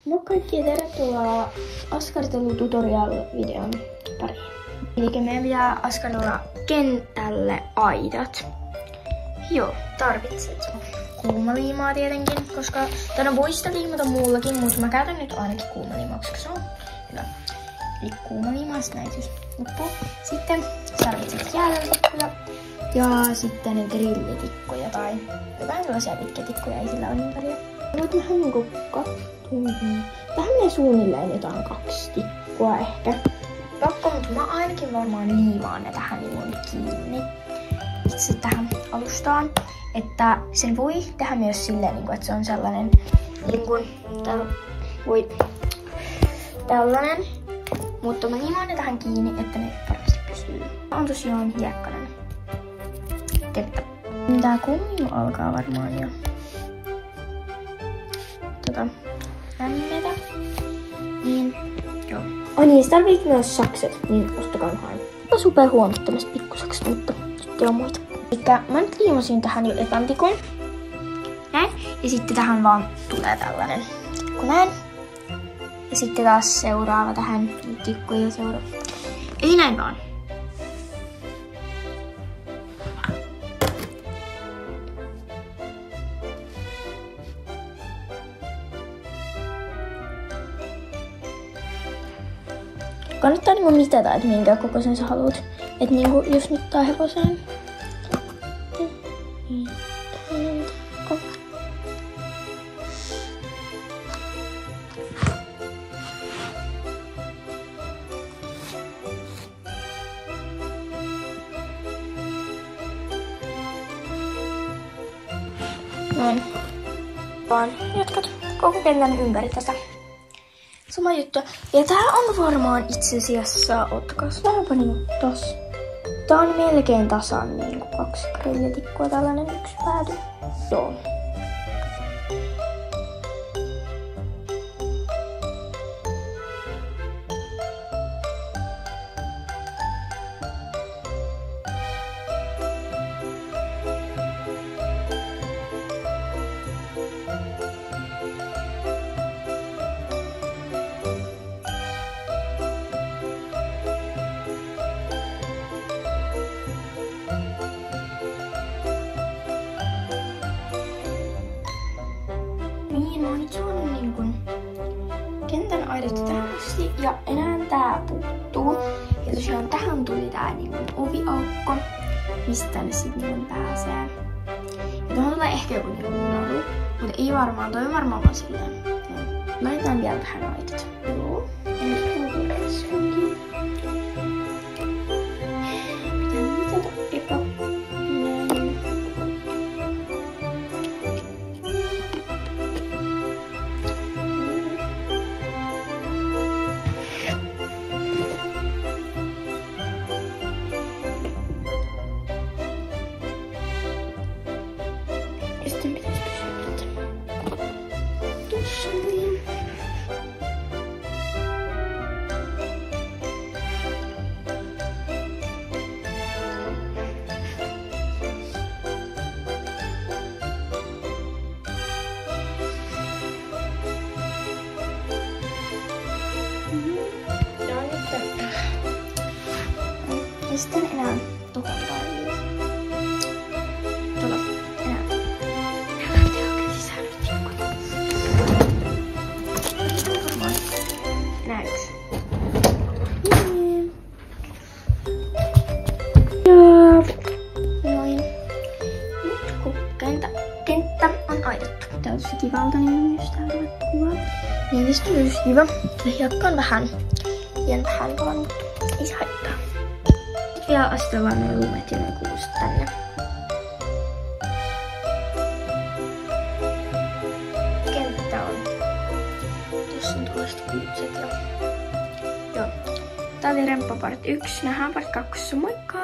Moi kaikki ja tervetuloa askartelu tutorial-videon pariin. Eli meidän pitää askartella kentälle aidat. Joo, tarvitset kuumaliimaa tietenkin, koska tänä voi sitä liimata muullakin, mutta mä käytän nyt ainakin kuumaliimaa, koska se on hyvä. Eli kuumaliimaa näin siis loppuu. Sitten tarvitset jäätelötikkuja ja sitten grillitikkuja tai jotain sellaisia pitkätikkuja, ei sillä ole niin paljon. Voit vähän niinku tähän menee suunnilleen jotain 2 tikkua ehkä. Pakko, mutta mä ainakin varmaan liimaan ne tähän niin kiinni. Itse tähän alustaan. Että sen voi tehdä myös silleen, että se on sellainen tällainen. Mutta mä liimaan ne tähän kiinni, että ne varmasti pysyy. On tosiaan hiekkainen kenttä. Tää kuumio alkaa varmaan jo lämmetä. Niin, joo. Ai niin, sitä tarvitsee myös sakset, niin ostakaa hain. Tämä on super huomattavasti pikkusakset, mutta sitten on muita. Elikkä mä nyt liimasin tähän jo ekan tikun. Näin. Ja sitten tähän vaan tulee tällainen tikku näin. Ja sitten taas seuraava tähän tikku ja seuraava. Eli näin vaan. Kannattaa niinku mitata, että minkä kokoisen sä haluat. Et niinku jos nyt tää hevoseen. Noin. Vaan jatkat koko kentän ympäri tätä. Sama juttu. Ja tää on varmaan itse asiassa, ottakas vähänpä niinku tossa. Tää on melkein tasan niinku 2 grillitikkua, tällainen yksi pääty. Joo. Niin, mä oon nyt saanut niinku kentän aidat tähän asti ja enää tää puuttuu. Ja tosiaan tähän tuli tää niinku oviaukko, mistä tänne sit niinku pääsee. Ja tuohon tulee ehkä joku niinku naru, mutta ei varmaan, toi on varmaan vaan silleen. Laitetaan vielä tähän aidat. Joo. Sitten pitäisi pysyä tuossa niin. Ja nyt ja sitten enää tuohon väliin. Noin. Nyt kun kenttä on aidattu. Tää on tosi kivalta, niin jos täältä kuvaa. Niin tästä on myös kiva. Hiekka on vähän vaan, mutta ei se haittaa. Nyt vielä asetellaan nuo lumet ja nuo kuuset tänne. Kenttä on. Tuossa on tuollaiset kuuset ja... Joo. Tää oli Remppa part 1. Nähdään part 2. Moikka!